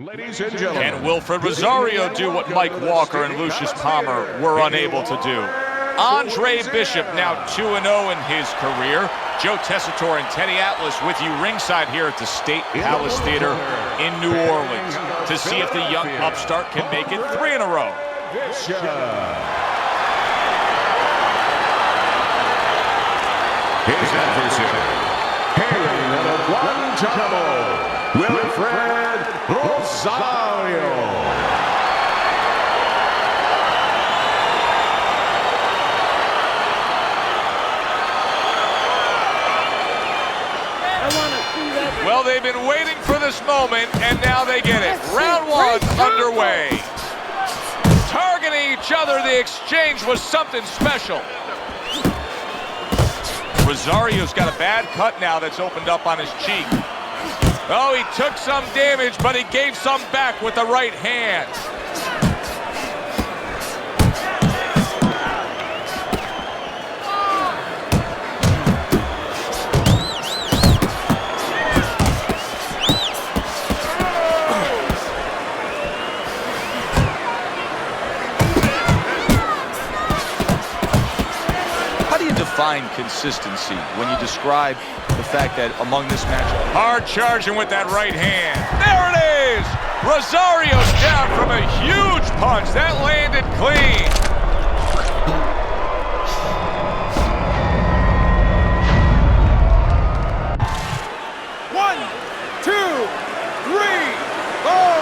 Ladies and gentlemen. Can Wilfred Rosario do what Mike Walker and Lucius Palmer were unable to do? Andre Bishop now 2-0 in his career. Joe Tessitore and Teddy Atlas with you ringside here at the State Palace Theater in New Orleans to see if the young upstart can make it 3 in a row. Bishop. His adversary, hailing out of Guantanamo, Wilfred Rosario. Well, they've been waiting for this moment, and now they get it. Round 1 underway. Targeting each other, the exchange was something special. Rosario's got a bad cut now that's opened up on his cheek. Oh, he took some damage, but he gave some back with the right hand. Define consistency when you describe the fact that among this matchup. Hard charging with that right hand. There it is! Rosario's down from a huge punch. That landed clean. One, two, three, four.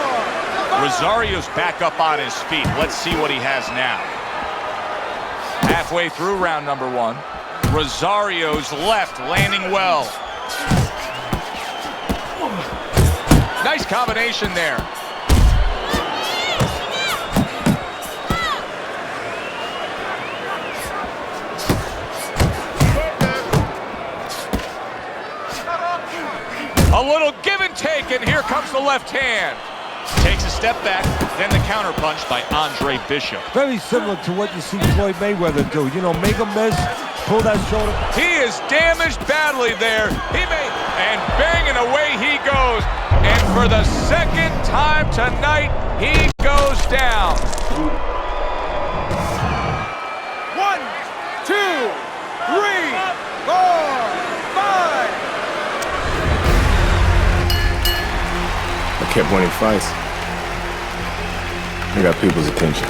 Rosario's back up on his feet. Let's see what he has now. Halfway through round number 1. Rosario's left landing well. Nice combination there. A little give and take, and here comes the left hand. Takes a step back, then the counter punch by Andre Bishop. Very similar to what you see Floyd Mayweather do. You know, make a miss, pull that shoulder. He is damaged badly there. And banging away he goes. And for the second time tonight, he goes down. 1, 2, 3, 4, 5. I kept winning fights. I got people's attention.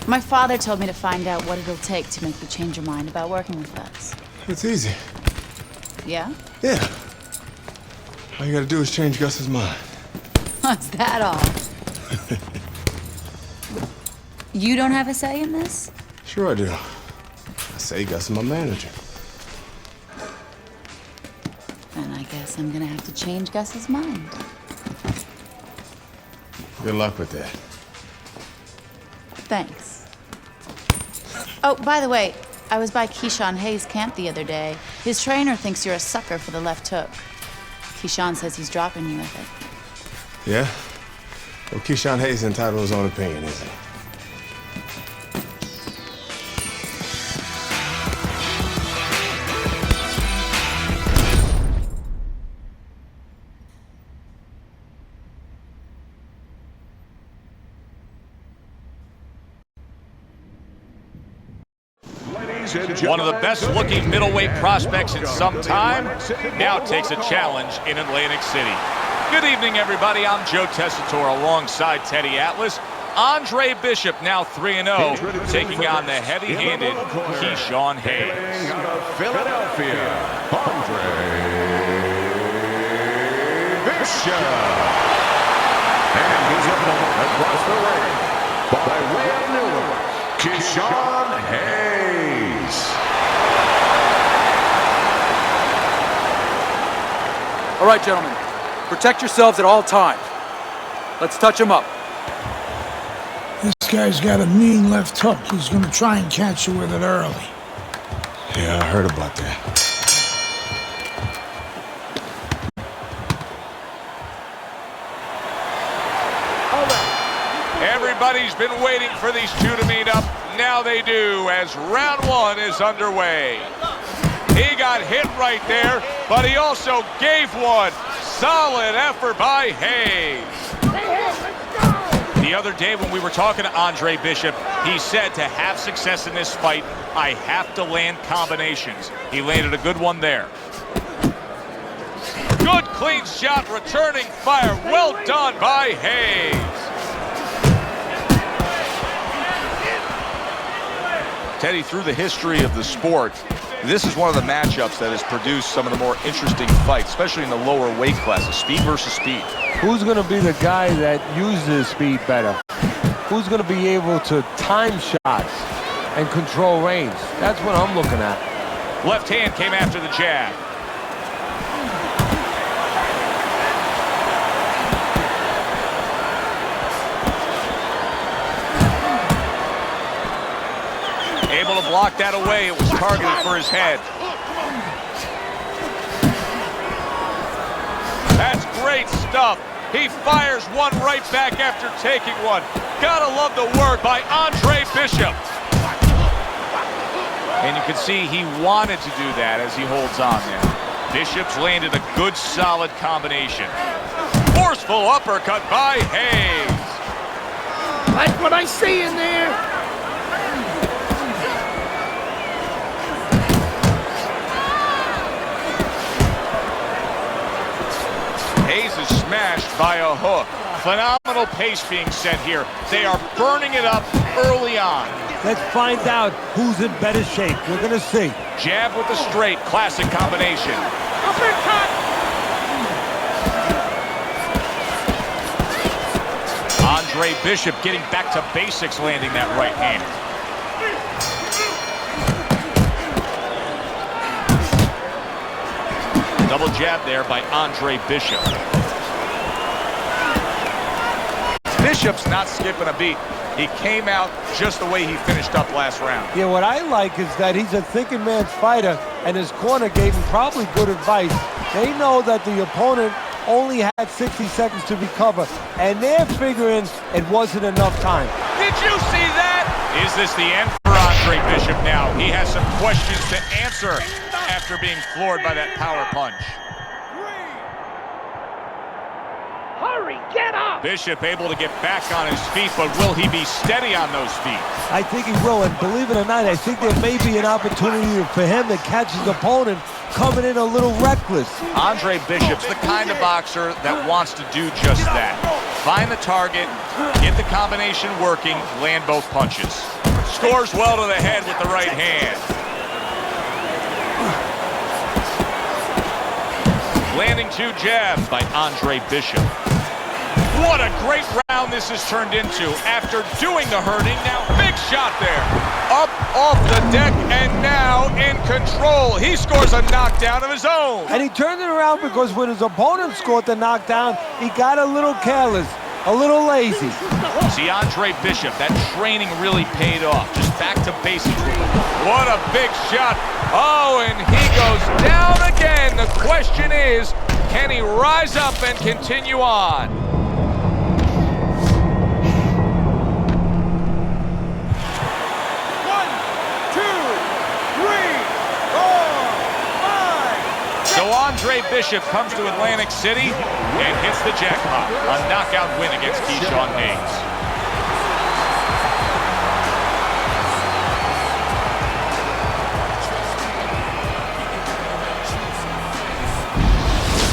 My father told me to find out what it'll take to make you change your mind about working with us. It's easy. Yeah? Yeah. All you gotta do is change Gus's mind. What's that all? You don't have a say in this? Sure I do. I say Gus is my manager. Then I guess I'm gonna have to change Gus's mind. Good luck with that. Thanks. Oh, by the way, I was by Keyshawn Hayes' camp the other day. His trainer thinks you're a sucker for the left hook. Keyshawn says he's dropping you with it. Yeah? Well, Keyshawn Hayes is entitled to his own opinion, isn't he? One of the best-looking middleweight prospects in some time now takes a challenge in Atlantic City. Good evening, everybody. I'm Joe Tessitore alongside Teddy Atlas. Andre Bishop now 3-0, taking on the heavy-handed Keyshawn Hayes. Out of Philadelphia, Andre Bishop. And his opponent across the ring, by way of Newark, Keyshawn Hayes. All right, gentlemen, protect yourselves at all times. Let's touch him up. This guy's got a mean left hook. He's gonna try and catch you with it early. Yeah, I heard about that. Everybody's been waiting for these two to meet up. Now they do, as round one is underway. He got hit right there, but he also gave one. Solid effort by Hayes. The other day when we were talking to Andre Bishop, he said to have success in this fight, I have to land combinations. He landed a good one there. Good clean shot, returning fire. Well done by Hayes. Teddy, through the history of the sport, this is one of the matchups that has produced some of the more interesting fights, especially in the lower weight classes, speed versus speed. Who's going to be the guy that uses speed better? Who's going to be able to time shots and control range? That's what I'm looking at. Left hand came after the jab. Able to block that away. It was targeted for his head. That's great stuff. He fires one right back after taking one. Gotta love the work by Andre Bishop. And you can see he wanted to do that as he holds on there. Bishop's landed a good, solid combination. Forceful uppercut by Hayes. Like what I see in there? Hayes is smashed by a hook. Phenomenal pace being set here. They are burning it up early on. Let's find out who's in better shape. We're going to see. Jab with the straight, classic combination. Uppercut! Andre Bishop getting back to basics, landing that right hand. Double jab there by Andre Bishop. Bishop's not skipping a beat. He came out just the way he finished up last round. Yeah, what I like is that he's a thinking man's fighter, and his corner gave him probably good advice. They know that the opponent only had 60 seconds to recover, and they're figuring it wasn't enough time. Did you see that? Is this the end for Andre Bishop now? He has some questions to answer after being floored by that power punch. Hurry, get up! Bishop able to get back on his feet, but will he be steady on those feet? I think he will, and believe it or not, I think there may be an opportunity for him to catch his opponent coming in a little reckless. Andre Bishop's the kind of boxer that wants to do just that. Find the target, get the combination working, land both punches. Scores well to the head with the right hand. Landing two jabs by Andre Bishop. What a great round this has turned into. After doing the hurting, now big shot there. Up off the deck and now in control. He scores a knockdown of his own. And he turned it around because when his opponent scored the knockdown, he got a little careless, a little lazy. See, Andre Bishop, that training really paid off. Just back to basics. What a big shot. Oh, and he goes down again. The question is, can he rise up and continue on? 1, 2, 3, 4, 5. So Andre Bishop comes to Atlantic City and hits the jackpot. A knockout win against Keyshawn Hayes.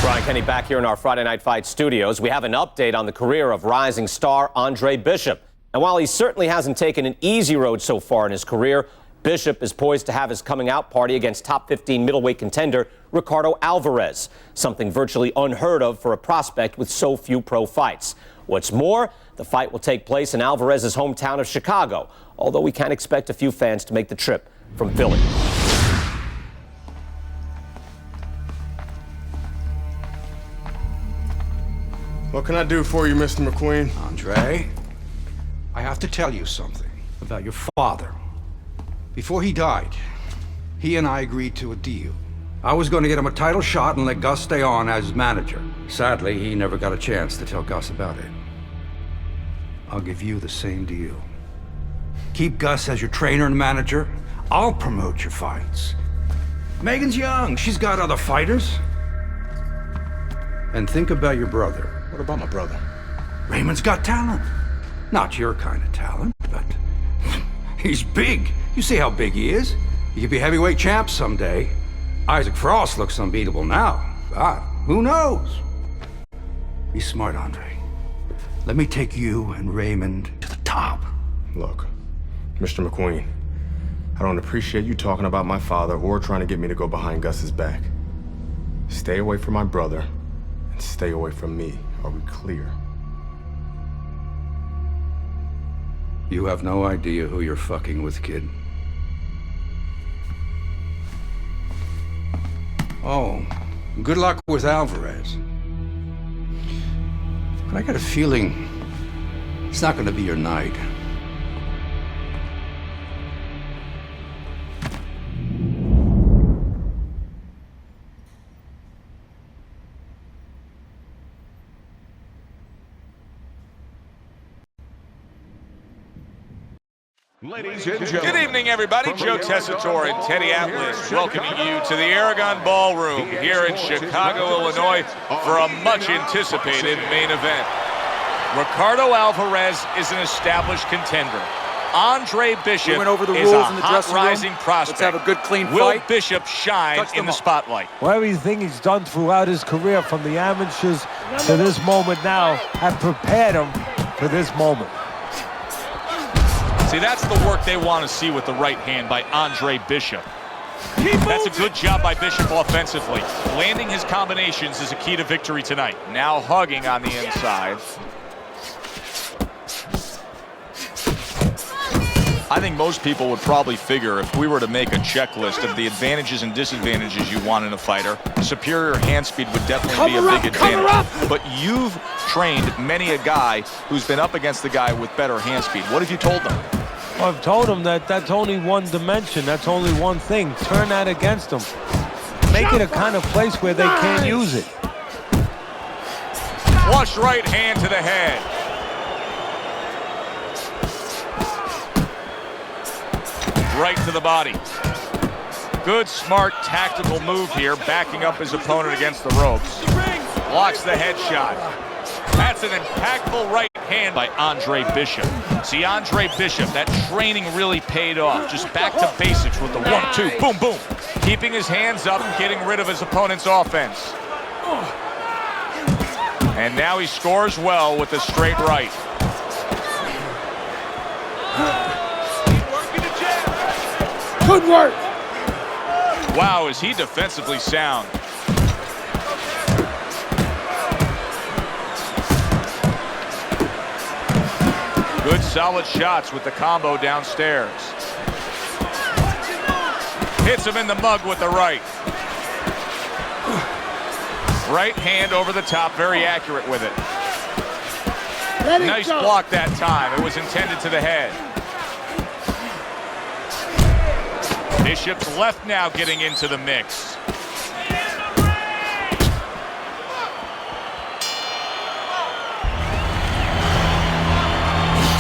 Brian Kenny back here in our Friday Night Fight studios. We have an update on the career of rising star Andre Bishop. And while he certainly hasn't taken an easy road so far in his career, Bishop is poised to have his coming out party against top 15 middleweight contender Ricardo Alvarez, something virtually unheard of for a prospect with so few pro fights. What's more, the fight will take place in Alvarez's hometown of Chicago, although we can expect a few fans to make the trip from Philly. What can I do for you, Mr. McQueen? Andre, I have to tell you something about your father. Before he died, he and I agreed to a deal. I was going to get him a title shot and let Gus stay on as manager. Sadly, he never got a chance to tell Gus about it. I'll give you the same deal. Keep Gus as your trainer and manager. I'll promote your fights. Megan's young. She's got other fighters. And think about your brother. What about my brother? Raymond's got talent. Not your kind of talent, but he's big. You see how big he is? He could be heavyweight champ someday. Isaac Frost looks unbeatable now. God, who knows? Be smart, Andre. Let me take you and Raymond to the top. Look, Mr. McQueen, I don't appreciate you talking about my father or trying to get me to go behind Gus's back. Stay away from my brother and stay away from me. Are we clear? You have no idea who you're fucking with, kid. Oh, good luck with Alvarez. But I got a feeling it's not gonna be your night. Ladies and gentlemen. Good evening, everybody. Joe Tessitore and Teddy Atlas welcoming you to the Aragon Ballroom here in Chicago, Illinois for a much-anticipated main event. Ricardo Alvarez is an established contender. Andre Bishop went over the is rules a in the hot dressing room. rising prospect. Let's have a good, clean Will fight. Bishop shine Touch them in the up. spotlight? Well, everything he's done throughout his career, from the amateurs to this moment now, have prepared him for this moment. See, that's the work they want to see with the right hand by Andre Bishop. That's a good job by Bishop offensively. Landing his combinations is a key to victory tonight. Now hugging on the inside. I think most people would probably figure if we were to make a checklist of the advantages and disadvantages you want in a fighter, superior hand speed would definitely be a big advantage. But you've trained many a guy who's been up against the guy with better hand speed. What have you told them? Well, I've told him that that's only one dimension. That's only one thing. Turn that against them. Make it a kind of place where they can't use it. Flush right hand to the head. Right to the body. Good, smart, tactical move here, backing up his opponent against the ropes. Blocks the headshot. That's an impactful right hand by Andre Bishop. See, Andre Bishop, that training really paid off. Just back to basics with the 1-2, boom, boom. Keeping his hands up, getting rid of his opponent's offense. And now he scores well with the straight right. Good work. Wow, is he defensively sound. Good solid shots with the combo downstairs. Hits him in the mug with the right. Right hand over the top, very accurate with it. Nice block that time. It was intended to the head. Bishop's left now getting into the mix.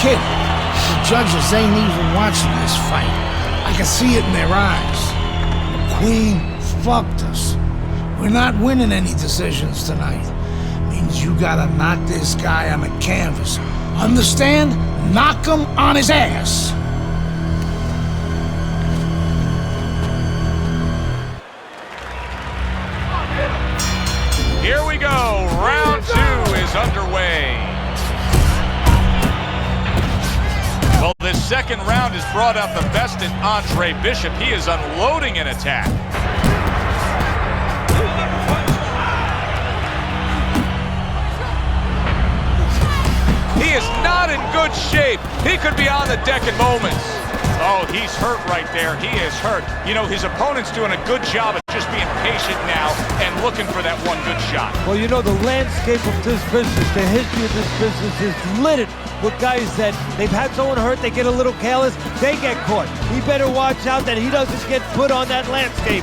Kid, the judges ain't even watching this fight. I can see it in their eyes. McQueen fucked us. We're not winning any decisions tonight. Means you gotta knock this guy on the canvas. Understand? Knock him on his ass. Here we go. Round 2 is underway. Well, this second round has brought out the best in Andre Bishop. He is unloading an attack. He is not in good shape. He could be on the deck in moments. Oh, he's hurt right there. He is hurt. You know, his opponent's doing a good job of just being patient now and looking for that one good shot. Well, you know, the landscape of this business, the history of this business is littered with guys that they've had someone hurt, they get a little careless, they get caught. He better watch out that he doesn't get put on that landscape.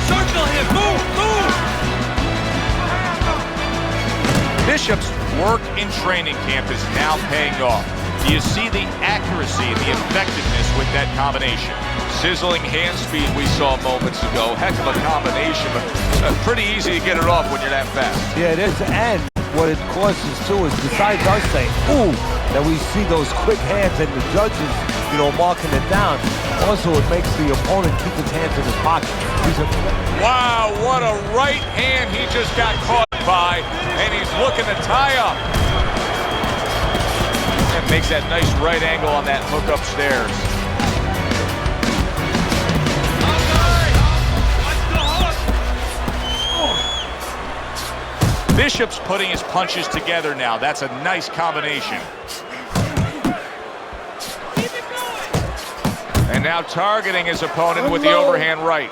Circle him, move, move! Bishop's work in training camp is now paying off. You see the accuracy and the effectiveness with that combination. Sizzling hand speed we saw moments ago. Heck of a combination, but pretty easy to get it off when you're that fast. Yeah, it is. And what it causes too is, besides us saying, ooh, that we see those quick hands and the judges, marking it down, also it makes the opponent keep his hands in his pocket. Wow, what a right hand he just got caught by, and he's looking to tie up. And makes that nice right angle on that hook upstairs. Bishop's putting his punches together now. That's a nice combination. And now targeting his opponent with the overhand right.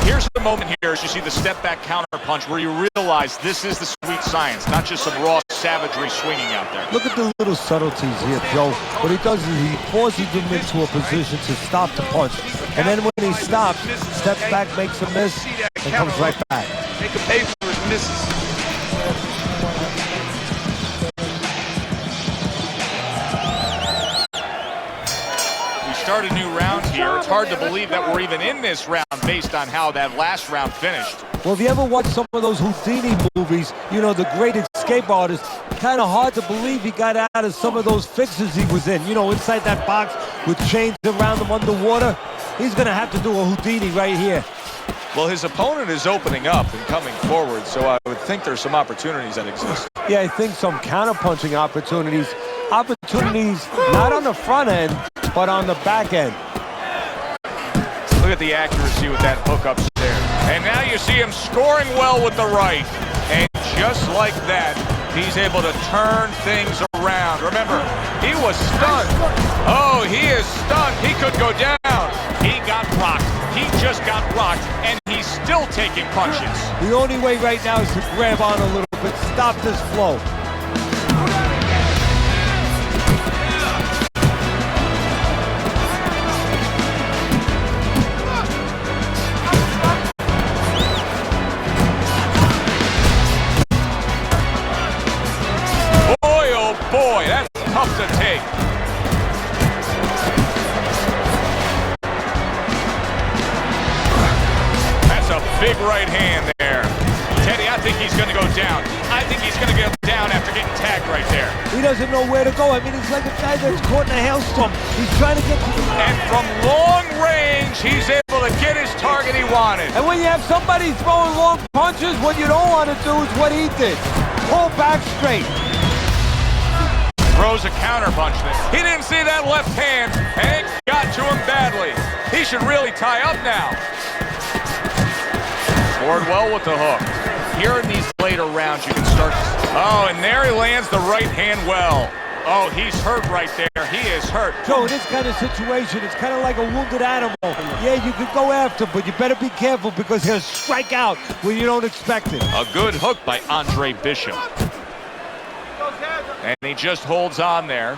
Here's the moment here as you see the step back counter punch where you realize this is the sweet science, not just some raw savagery swinging out there. Look at the little subtleties here, Joe. What he does is he forces him into a position to stop the punch. And then when he stops, steps back, makes a miss, and comes right back. Make him pay for his misses. Start a new round here. It's hard to believe that we're even in this round based on how that last round finished. Well, if you ever watch some of those Houdini movies, the great escape artist, kind of hard to believe he got out of some of those fixes he was in. Inside that box with chains around him underwater. He's going to have to do a Houdini right here. Well, his opponent is opening up and coming forward, so I would think there's some opportunities that exist. Yeah, I think some counter-punching opportunities. Opportunities not on the front end, but on the back end. Look at the accuracy with that hook upstairs. And now you see him scoring well with the right. And just like that, he's able to turn things around. Remember, he was stunned. Oh, he is stunned. He could go down. He got rocked. He just got rocked, and he's still taking punches. The only way right now is to grab on a little bit, stop this flow. Boy, that's tough to take. That's a big right hand there. Teddy, I think he's going to go down. I think he's going to get down after getting tagged right there. He doesn't know where to go. I mean, he's like a guy that's caught in a hailstorm. He's trying to get to the... And from long range, he's able to get his target he wanted. And when you have somebody throwing long punches, what you don't want to do is what he did. Pull back straight. Throws a counter punch there. He didn't see that left hand, and it got to him badly. He should really tie up now. Scored well with the hook. Here in these later rounds, you can start. Oh, and there he lands the right hand well. Oh, he's hurt right there. He is hurt. Joe, in this kind of situation, it's kind of like a wounded animal. Yeah, you could go after, but you better be careful because he'll strike out when you don't expect it. A good hook by Andre Bishop. And he just holds on there.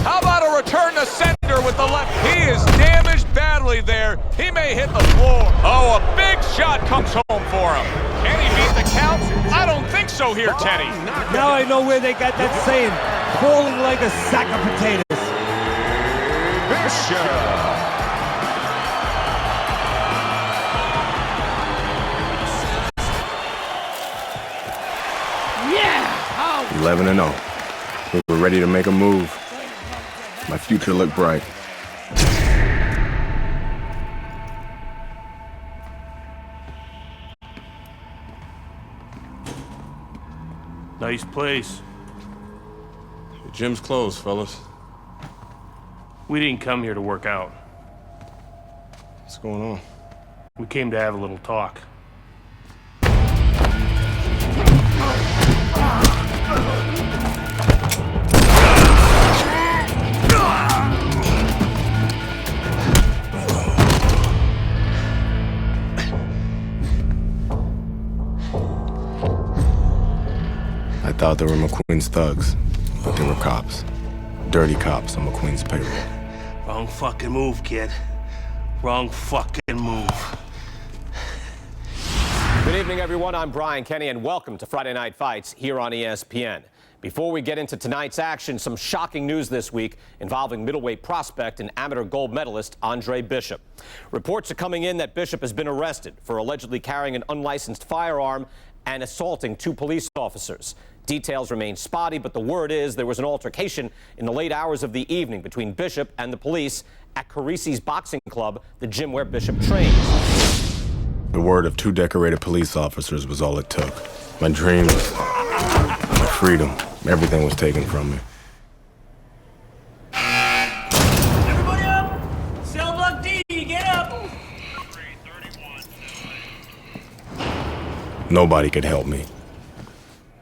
How about a return to sender with the left? He is damaged badly there. He may hit the floor. Oh, a big shot comes home for him. Can he beat the count? I don't think so here, Teddy. Now I know where they got that saying, falling like a sack of potatoes. Bishop. 11-0. We were ready to make a move. My future looked bright. Nice place. The gym's closed, fellas. We didn't come here to work out. What's going on? We came to have a little talk. I thought they were McQueen's thugs, but they were cops. dirty cops on McQueen's payroll. Wrong fucking move, kid. Wrong fucking move. Good evening, everyone. I'm Brian Kenny, and welcome to Friday Night Fights here on ESPN. Before we get into tonight's action, some shocking news this week involving middleweight prospect and amateur gold medalist Andre Bishop. Reports are coming in that Bishop has been arrested for allegedly carrying an unlicensed firearm and assaulting 2 police officers. Details remain spotty, but the word is there was an altercation in the late hours of the evening between Bishop and the police at Carisi's Boxing Club, the gym where Bishop trains. The word of 2 decorated police officers was all it took. My dreams, my freedom, everything was taken from me. Everybody up! Cell block D, get up! Nobody could help me.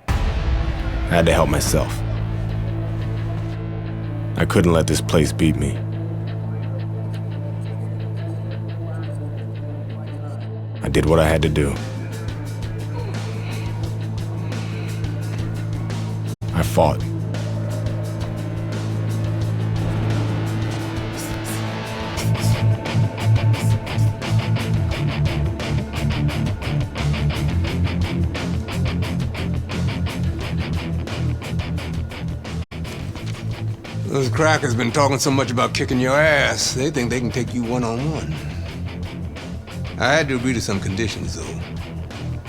I had to help myself. I couldn't let this place beat me. I did what I had to do. I fought. Those crackers been talking so much about kicking your ass, they think they can take you one-on-one. I had to agree to some conditions, though.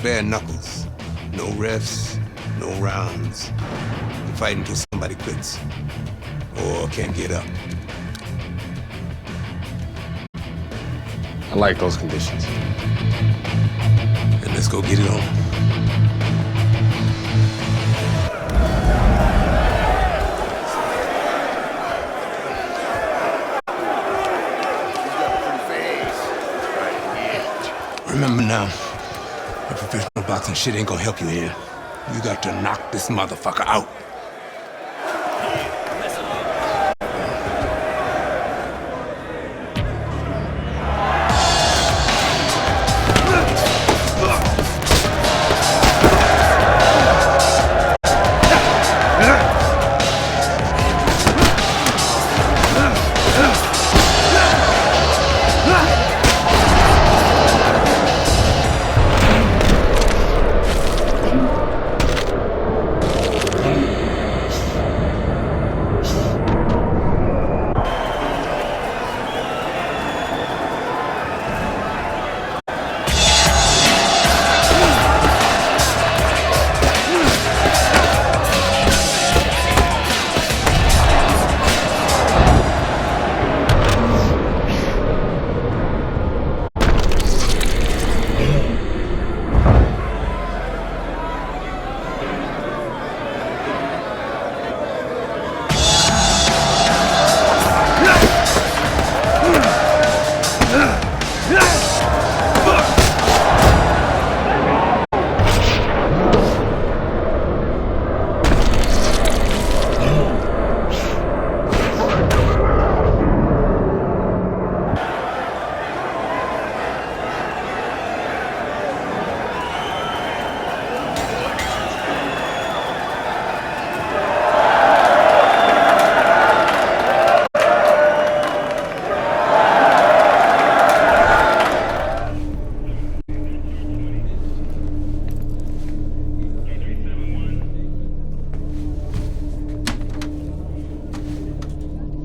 Bare knuckles. No refs, no rounds. You fight until somebody quits. Or can't get up. I like those conditions. And let's go get it on. Remember now, the professional boxing shit ain't gonna help you here. You got to knock this motherfucker out.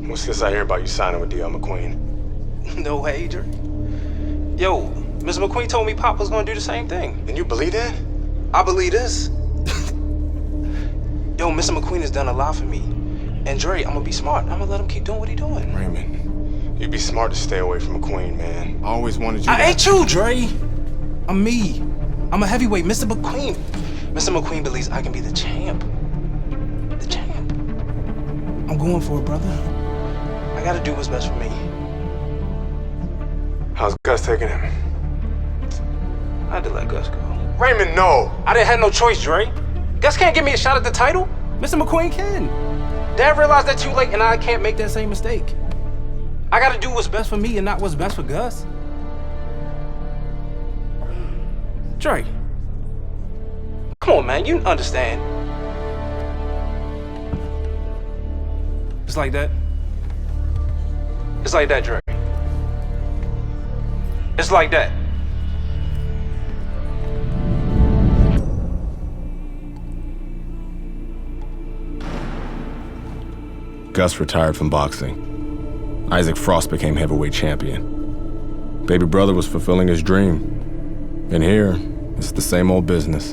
What's this I hear about you signing with D.L. McQueen? No way, Adrian. Yo, Mr. McQueen told me Pop was gonna do the same thing. And you believe that? I believe this. Yo, Mr. McQueen has done a lot for me. And Dre, I'm gonna be smart. I'm gonna let him keep doing what he's doing. Raymond, you'd be smart to stay away from McQueen, man. I always wanted you I ain't you, Dre. I'm me. I'm a heavyweight, Mr. McQueen. Mr. McQueen believes I can be the champ. The champ. I'm going for it, brother. I gotta do what's best for me. How's Gus taking him? I had to let Gus go. Raymond, no! I didn't have no choice, Dre. Gus can't give me a shot at the title. Mr. McQueen can. Dad realized that too late, and I can't make that same mistake. I gotta do what's best for me and not what's best for Gus. Dre. Come on, man, you understand. It's like that? It's like that, Dre. It's like that. Gus retired from boxing. Isaac Frost became heavyweight champion. Baby brother was fulfilling his dream. And here, it's the same old business.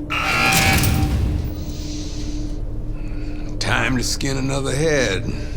Time to skin another head.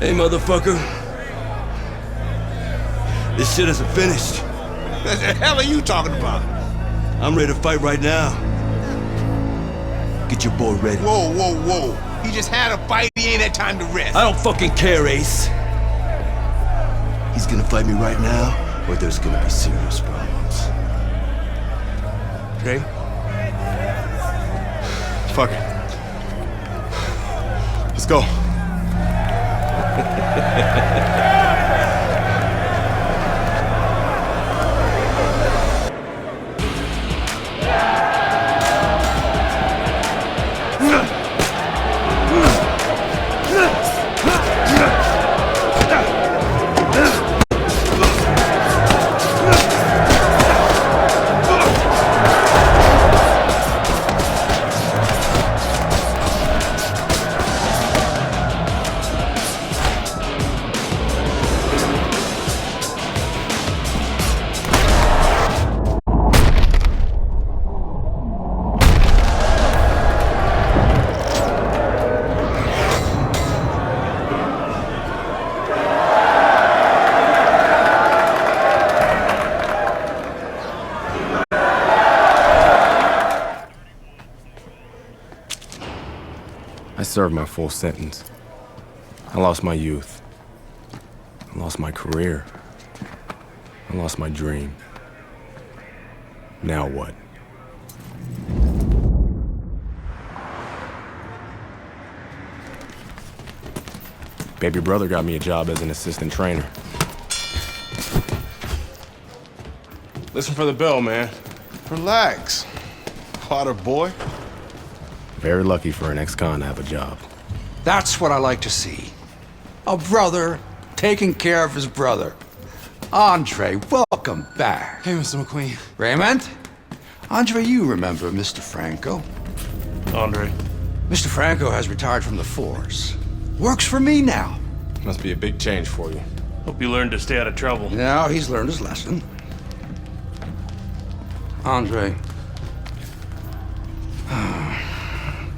Hey, motherfucker. This shit isn't finished. What the hell are you talking about? I'm ready to fight right now. Get your boy ready. Whoa, whoa, whoa. He just had a fight. He ain't had time to rest. I don't fucking care, Ace. He's gonna fight me right now, or there's gonna be serious problems. Okay? Fuck it. Let's go. I served my full sentence. I lost my youth. I lost my career. I lost my dream. Now what? Baby brother got me a job as an assistant trainer. Listen for the bell, man. Relax. Potter boy. Very lucky for an ex-con to have a job. That's what I like to see. A brother taking care of his brother. Andre, welcome back. Hey, Mr. McQueen. Raymond? Andre, you remember Mr. Franco? Andre. Mr. Franco has retired from the force. Works for me now. Must be a big change for you. Hope you learned to stay out of trouble. Now he's learned his lesson. Andre,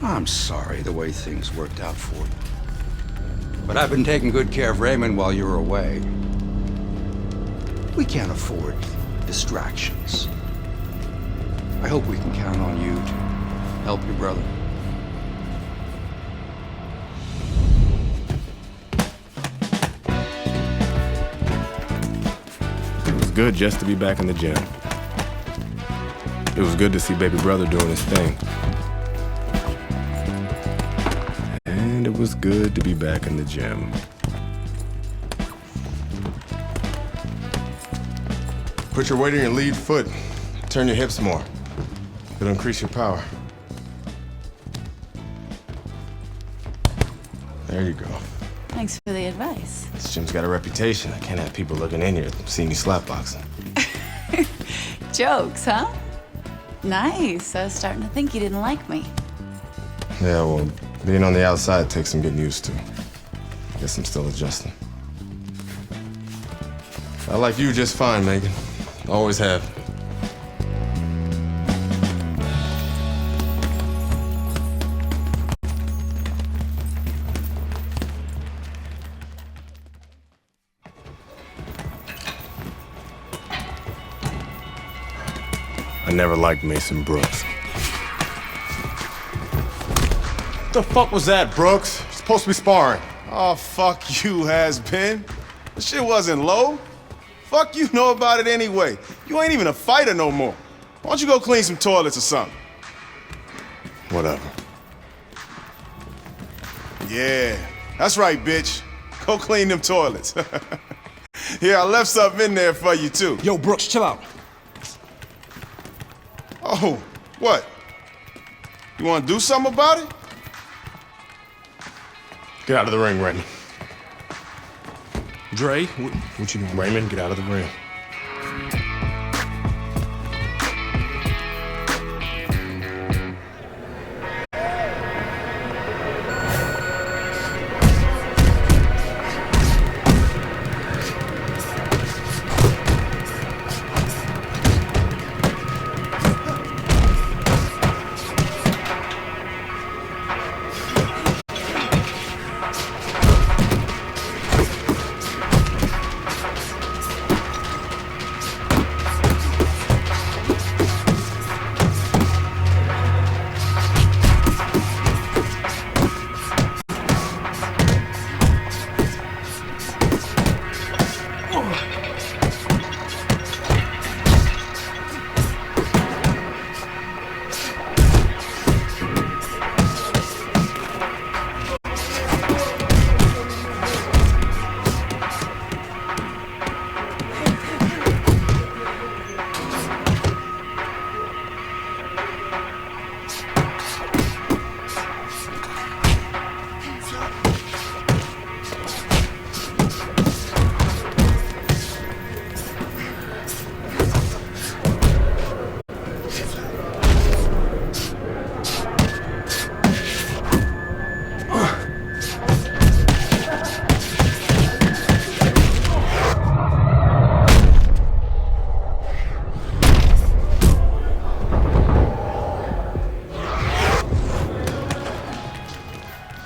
I'm sorry the way things worked out for you. But I've been taking good care of Raymond while you were away. We can't afford distractions. I hope we can count on you to help your brother. It was good just to be back in the gym. It was good to see baby brother doing his thing. And it was good to be back in the gym. Put your weight on your lead foot. Turn your hips more. It'll increase your power. There you go. Thanks for the advice. This gym's got a reputation. I can't have people looking in here seeing me slapboxing. Jokes, huh? Nice. I was starting to think you didn't like me. Yeah, well, being on the outside takes some getting used to. Guess I'm still adjusting. I like you just fine, Megan. Always have. I never liked Mason Brooks. What the fuck was that, Brooks? You're supposed to be sparring. Oh, fuck you, has-been. The shit wasn't low. Fuck you know about it anyway. You ain't even a fighter no more. Why don't you go clean some toilets or something? Whatever. Yeah, that's right, bitch. Go clean them toilets. Yeah, I left something in there for you, too. Yo, Brooks, chill out. Oh, what? You want to do something about it? Get out of the ring, Raymond. Dre, what you doing? Raymond, get out of the ring.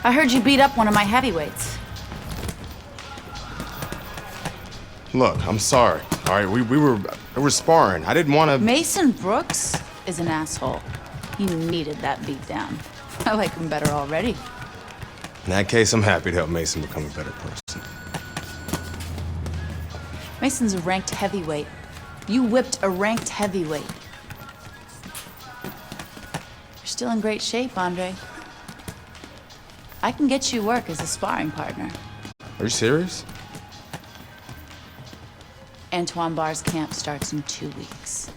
I heard you beat up one of my heavyweights. Look, I'm sorry. All right, we were sparring. I didn't want to. Mason Brooks is an asshole. He needed that beatdown. I like him better already. In that case, I'm happy to help Mason become a better person. Mason's a ranked heavyweight. You whipped a ranked heavyweight. You're still in great shape, Andre. I can get you work as a sparring partner. Are you serious? Antoine Barr's camp starts in 2 weeks.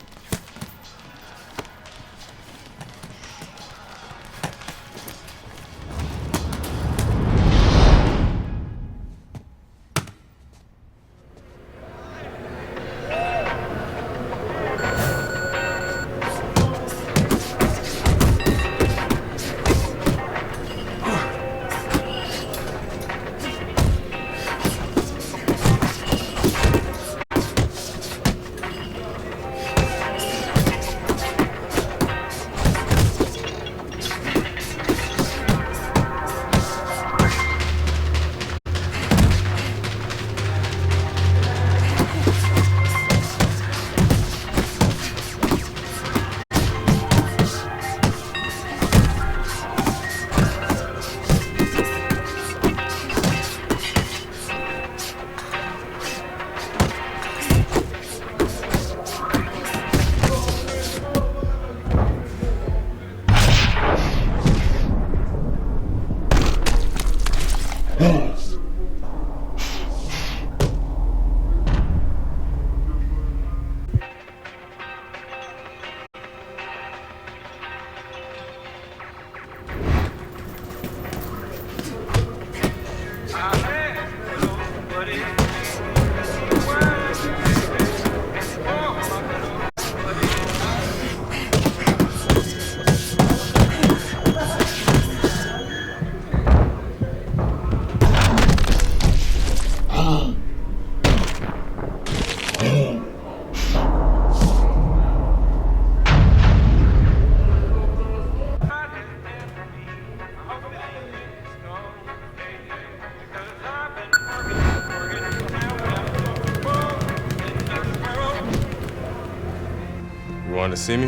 Want to see me?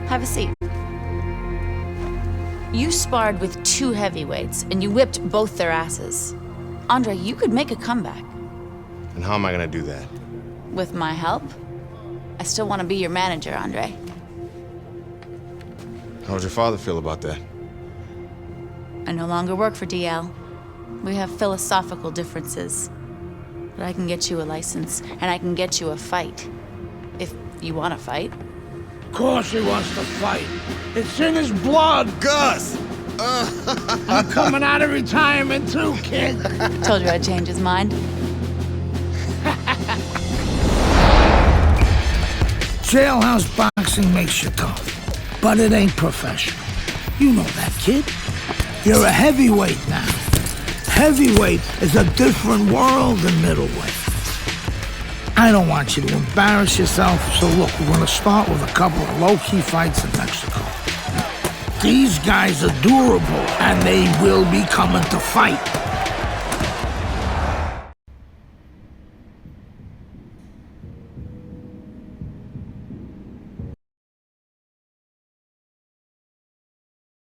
Have a seat. You sparred with 2 heavyweights, and you whipped both their asses. Andre, you could make a comeback. And how am I gonna do that? With my help? I still want to be your manager, Andre. How would your father feel about that? I no longer work for DL. We have philosophical differences. But I can get you a license, and I can get you a fight. If you want to fight. Of course he wants to fight. It's in his blood. Gus! I'm coming out of retirement too, kid. Told you I'd change his mind. Jailhouse boxing makes you tough, but it ain't professional. You know that, kid. You're a heavyweight now. Heavyweight is a different world than middleweight. I don't want you to embarrass yourself, so look, we're gonna start with a couple of low-key fights in Mexico. These guys are durable, and they will be coming to fight.